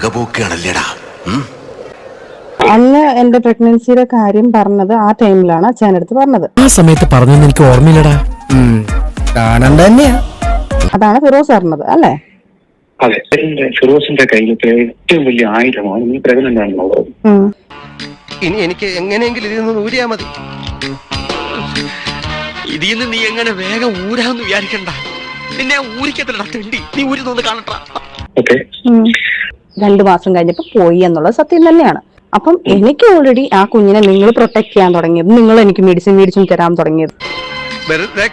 വകപോക്കാണല്ലേടാ. അന്ന് എന്റെ പ്രഗ്നൻസിയുടെ കാര്യം പറഞ്ഞത് ആ ടൈമിലാണ് അച്ഛനടുത്ത് പറഞ്ഞത്. ആ സമയത്ത് പറഞ്ഞെന്ന് എനിക്ക് ഓർമ്മയില്ലടാ. കാണണ്ട തന്നെയാ. അതാണ് ഫിറോസ് പറഞ്ഞത് അല്ലേ? അതെ, ഫിറോസിന്റെ കയ്യിലൊക്കെ ഏറ്റവും വലിയ ആയുധമാണ് നീ പ്രഗ്നന്റ് ആണെന്നുള്ളത്. ഇനി എനിക്ക് എങ്ങനെയെങ്കിലും ഇതിൽ നിന്ന് ഊരിയാ മതി. ഇതിൽ നിന്ന് നീ എങ്ങനെ വേഗം ഊരാന്ന് വിചാരിക്കണ്ട. നിന്നെ ഊരിക്കത്തില്ല നീ ഊരുന്നൊന്ന് കാണട്ടാ. 2 മാസം കഴിഞ്ഞപ്പോ പോയി എന്നുള്ളത് സത്യം തന്നെയാണ്. അപ്പം എനിക്ക് ഓൾറെഡി ആ കുഞ്ഞിനെ നിങ്ങൾ പ്രൊട്ടക്ട് ചെയ്യാൻ തുടങ്ങിയത്, നിങ്ങൾ എനിക്ക് മെഡിസിൻ തരാൻ തുടങ്ങിയത്,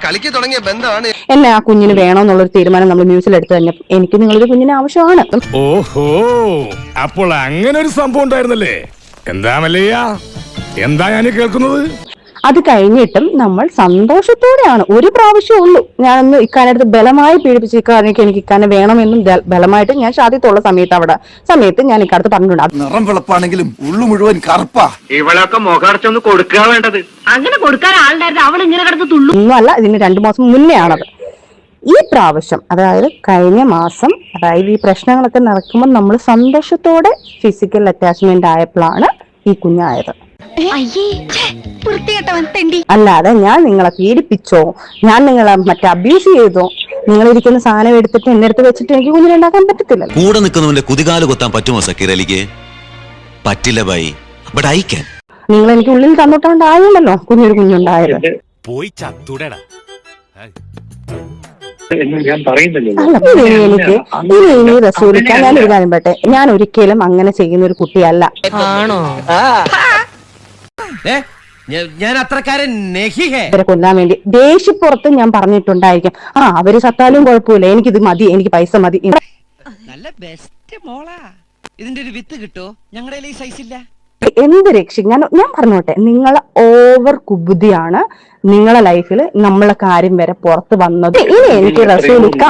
കളിക്ക് തുടങ്ങിയ ബന്ധമാണ് എന്നെ ആ കുഞ്ഞിന് വേണമെന്നുള്ളൊരു തീരുമാനം നമ്മൾ മ്യൂസിൽ എടുത്തു കഴിഞ്ഞപ്പോൾ എനിക്ക് നിങ്ങളൊരു കുഞ്ഞിനെ ആവശ്യമാണ്. ഓഹോ, അപ്പോൾ അങ്ങനെ ഒരു സംഭവം ഉണ്ടായിരുന്നല്ലേ? എന്താ മല്ലയ്യ, എന്താ ഞാൻ കേൾക്കുന്നത്? അത് കഴിഞ്ഞിട്ടും നമ്മൾ സന്തോഷത്തോടെയാണ്. ഒരു പ്രാവശ്യമേ ഉള്ളൂ ഞാനൊന്ന് ഇക്കാനടുത്ത് ബലമായി പീഡിപ്പിച്ച് ഇക്കാനൊക്കെ എനിക്ക് ഇക്കാനെ വേണമെന്നും ബലമായിട്ട് ഞാൻ ഷാദിത്തുള്ള സമയത്ത് ഞാൻ ഇക്കാലത്ത് പറഞ്ഞിട്ടുണ്ട്. നിറം വെളുപ്പാണെങ്കിലും ഉള്ളു മുഴുവൻ കറുപ്പാ. ഇവളൊക്കെ മുഖടച്ചൊന്ന് കൊടുക്കുക വേണ്ടത്. അങ്ങനെ കൊടുക്കാൻ ആളുണ്ടായിരുന്നു, അവൾ ഇങ്ങനെ കിടന്ന് തുള്ളു. ഒന്നുമല്ല, ഇതിന് 2 മാസം മുന്നേ ആണത്. ഈ പ്രാവശ്യം, അതായത് കഴിഞ്ഞ മാസം, അതായത് ഈ പ്രശ്നങ്ങളൊക്കെ നടക്കുമ്പോൾ നമ്മൾ സന്തോഷത്തോടെ ഫിസിക്കൽ അറ്റാച്ച്മെന്റ് ആയപ്പോഴാണ് ഈ കുഞ്ഞായത്. അല്ലാതെ ഞാൻ നിങ്ങളെ പീഡിപ്പിച്ചോ, ഞാൻ നിങ്ങളെ അബ്യൂസ് ചെയ്തോ, നിങ്ങൾ ഇരിക്കുന്ന സാധനം എടുത്തിട്ട് എന്റെ അടുത്ത് വെച്ചിട്ട് എനിക്ക് കുഞ്ഞിനുണ്ടാക്കാൻ പറ്റത്തില്ല. കൂടെ നിൽക്കുന്നവന്റെ കുതികാല് കൊത്താൻ പറ്റുമോ സക്കീർ അലിക്ക്? പറ്റില്ല ബൈ, ബട്ട് ഐ ക്യാൻ. നിങ്ങൾ എനിക്ക് ഉള്ളിൽ തന്നോട്ടാണ്ടായല്ലോ കുഞ്ഞുണ്ടായത്. പോയി ചത്തുടടാ. ഞാൻ പറയുന്നില്ല. ഇനി റസൂലിക്ക, ഞാനൊരു കാര്യം പറയട്ടെ, ഞാൻ ഒരിക്കലും അങ്ങനെ ചെയ്യുന്ന ഒരു കുട്ടിയല്ല. ആണോ? ഞാൻ അത്രക്കാരൻ അവരെ കൊല്ലാൻ വേണ്ടി ദേഷ്യപ്പുറത്ത് ഞാൻ പറഞ്ഞിട്ടുണ്ടായിരിക്കും, അവര് സത്താലും കുഴപ്പമില്ല, എനിക്കിത് മതി, എനിക്ക് പൈസ മതി. നല്ല ബെസ്റ്റ് മോളാ, ഇതിന്റെ ഒരു വിത്ത് കിട്ടോ? ഞങ്ങളുടെ സൈസ് ഇല്ല. എന്ത് രക്ഷിക്കും? ഞാൻ പറഞ്ഞോട്ടെ, നിങ്ങളെ ഓവർ കുബുദ്ധിയാണ് നിങ്ങളെ ലൈഫിൽ നമ്മളെ കാര്യം വരെ പുറത്ത് വന്നത്. ഇനി എനിക്ക് റസൂലിക്ക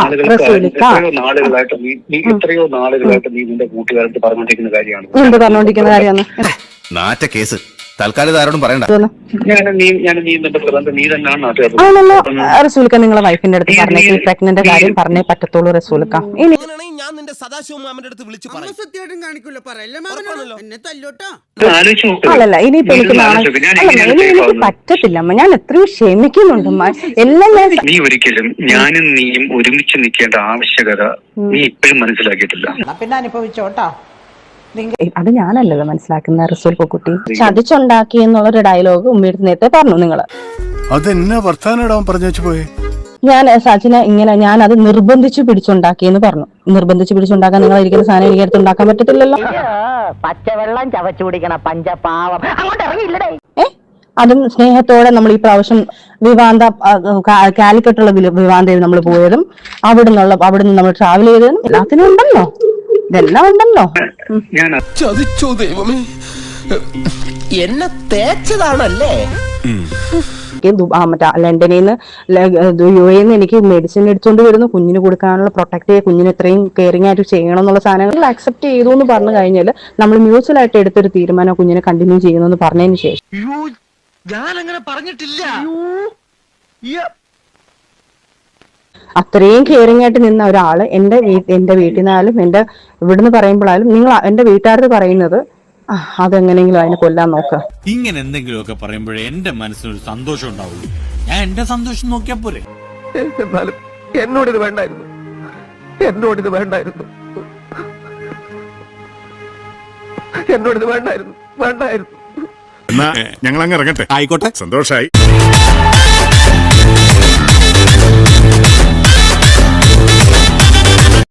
എത്രയോ നാളുകളായിട്ട് നീ നിന്റെ കൂട്ടുകാരുടെ പറഞ്ഞോണ്ടിരിക്കുന്ന കാര്യമാണ്. എന്ത് പറഞ്ഞോണ്ടിരിക്കുന്ന കാര്യമാണ്? നാറ്റ കേസ്. തൽക്കാലം ആരോടും പറയണ്ട. ആണല്ലോ റസൂലിക്ക, നിങ്ങളെ വൈഫിന്റെ അടുത്ത് പറഞ്ഞേ പ്രഗ്നന്റ് കാര്യം പറഞ്ഞേ പറ്റത്തുള്ളൂ റസൂലിക്ക. ഇനി അല്ലല്ല, ഇനിയിപ്പോ എനിക്ക് പറ്റത്തില്ല. ഞാൻ എത്രയോ ക്ഷമിക്കുന്നുണ്ട്. എല്ലാം നീ ഒരിക്കലും ഞാനും നീയും ഒരുമിച്ച് നിൽക്കേണ്ട ആവശ്യകത നീ ഇപ്പോഴും മനസ്സിലാക്കിയിട്ടില്ല. പിന്നെ അനുഭവിച്ചോട്ടോ. അത് ഞാനല്ലല്ലോ മനസ്സിലാക്കുന്ന റസൂൽ കുട്ടി. ചതിച്ചുണ്ടാക്കി എന്നുള്ളൊരു ഡയലോഗ് ഉമ്മയുടെ നേരത്തെ പറഞ്ഞു നിങ്ങള്. അതെന്നാ വർത്താനം പറഞ്ഞു വെച്ചു പോയെ? ഞാൻ സച്ചിനെ ഇങ്ങനെ ഞാൻ അത് നിർബന്ധിച്ചു പിടിച്ചുണ്ടാക്കിയെന്ന് പറഞ്ഞു. നിർബന്ധിച്ചു പിടിച്ചുണ്ടാക്കാൻ നിങ്ങൾ ഇരിക്കുന്ന സാധനം എനിക്ക് അടുത്ത് ഉണ്ടാക്കാൻ പറ്റത്തില്ലല്ലോ. പച്ചവെള്ളം ചവച്ചു കുടിക്കണ പഞ്ചപാവം അങ്ങോട്ട് ഇറങ്ങിയില്ലടേ. അതും സ്നേഹത്തോടെ നമ്മൾ ഈ പ്രാവശ്യം കാലിക്കട്ടുള്ള വിവാന്തയിൽ നമ്മൾ പോയതും അവിടുന്ന് നമ്മൾ ട്രാവൽ ചെയ്തതും എല്ലാത്തിനും ഉണ്ടല്ലോ, ഇതെല്ലാം ഉണ്ടല്ലോ. ചതിച്ചോ ദൈവമേ, എന്നെ തേച്ചതാണല്ലേ. ലണ്ടനിൽ നിന്ന് UAE എനിക്ക് മെഡിസിൻ എടുത്തുകൊണ്ട് വരുന്നു, കുഞ്ഞിന് കൊടുക്കാനുള്ള പ്രൊട്ടക്ട് ചെയ്യുക, കുഞ്ഞിന് ഇത്രയും കെയറിംഗ് ആയിട്ട് ചെയ്യണം എന്നുള്ള സാധനങ്ങൾ അക്സെപ്റ്റ് ചെയ്തു എന്ന് പറഞ്ഞു കഴിഞ്ഞാൽ നമ്മൾ മ്യൂച്വലായിട്ട് എടുത്തൊരു തീരുമാനം കുഞ്ഞിനെ കണ്ടിന്യൂ ചെയ്യുന്നു പറഞ്ഞതിന് ശേഷം ഞാൻ അങ്ങനെ പറഞ്ഞിട്ടില്ല. അത്രയും കെയറിംഗ് ആയിട്ട് നിന്ന ഒരാള് എന്റെ വീട്ടിൽ നിന്നാലും എന്റെ ഇവിടുന്ന് പറയുമ്പോഴായാലും നിങ്ങൾ എന്റെ വീട്ടുകാർക്ക് പറയുന്നത് അതെങ്ങനെയെങ്കിലും അതിനെ കൊല്ലാൻ നോക്കുക. ഇങ്ങനെ എന്തെങ്കിലുമൊക്കെ പറയുമ്പോഴേ എന്റെ മനസ്സിനൊരു സന്തോഷം ഉണ്ടാവുള്ളൂ. ഞാൻ എന്റെ സന്തോഷം നോക്കിയാ പോരെ. എന്നാലും എന്നോടിത് വേണ്ടായിരുന്നു. എന്നോടിത് വേണ്ടായിരുന്നു. എന്നാ ഞങ്ങൾ അങ്ങ് ഇറങ്ങട്ടെ. ആയിക്കോട്ടെ, സന്തോഷായി.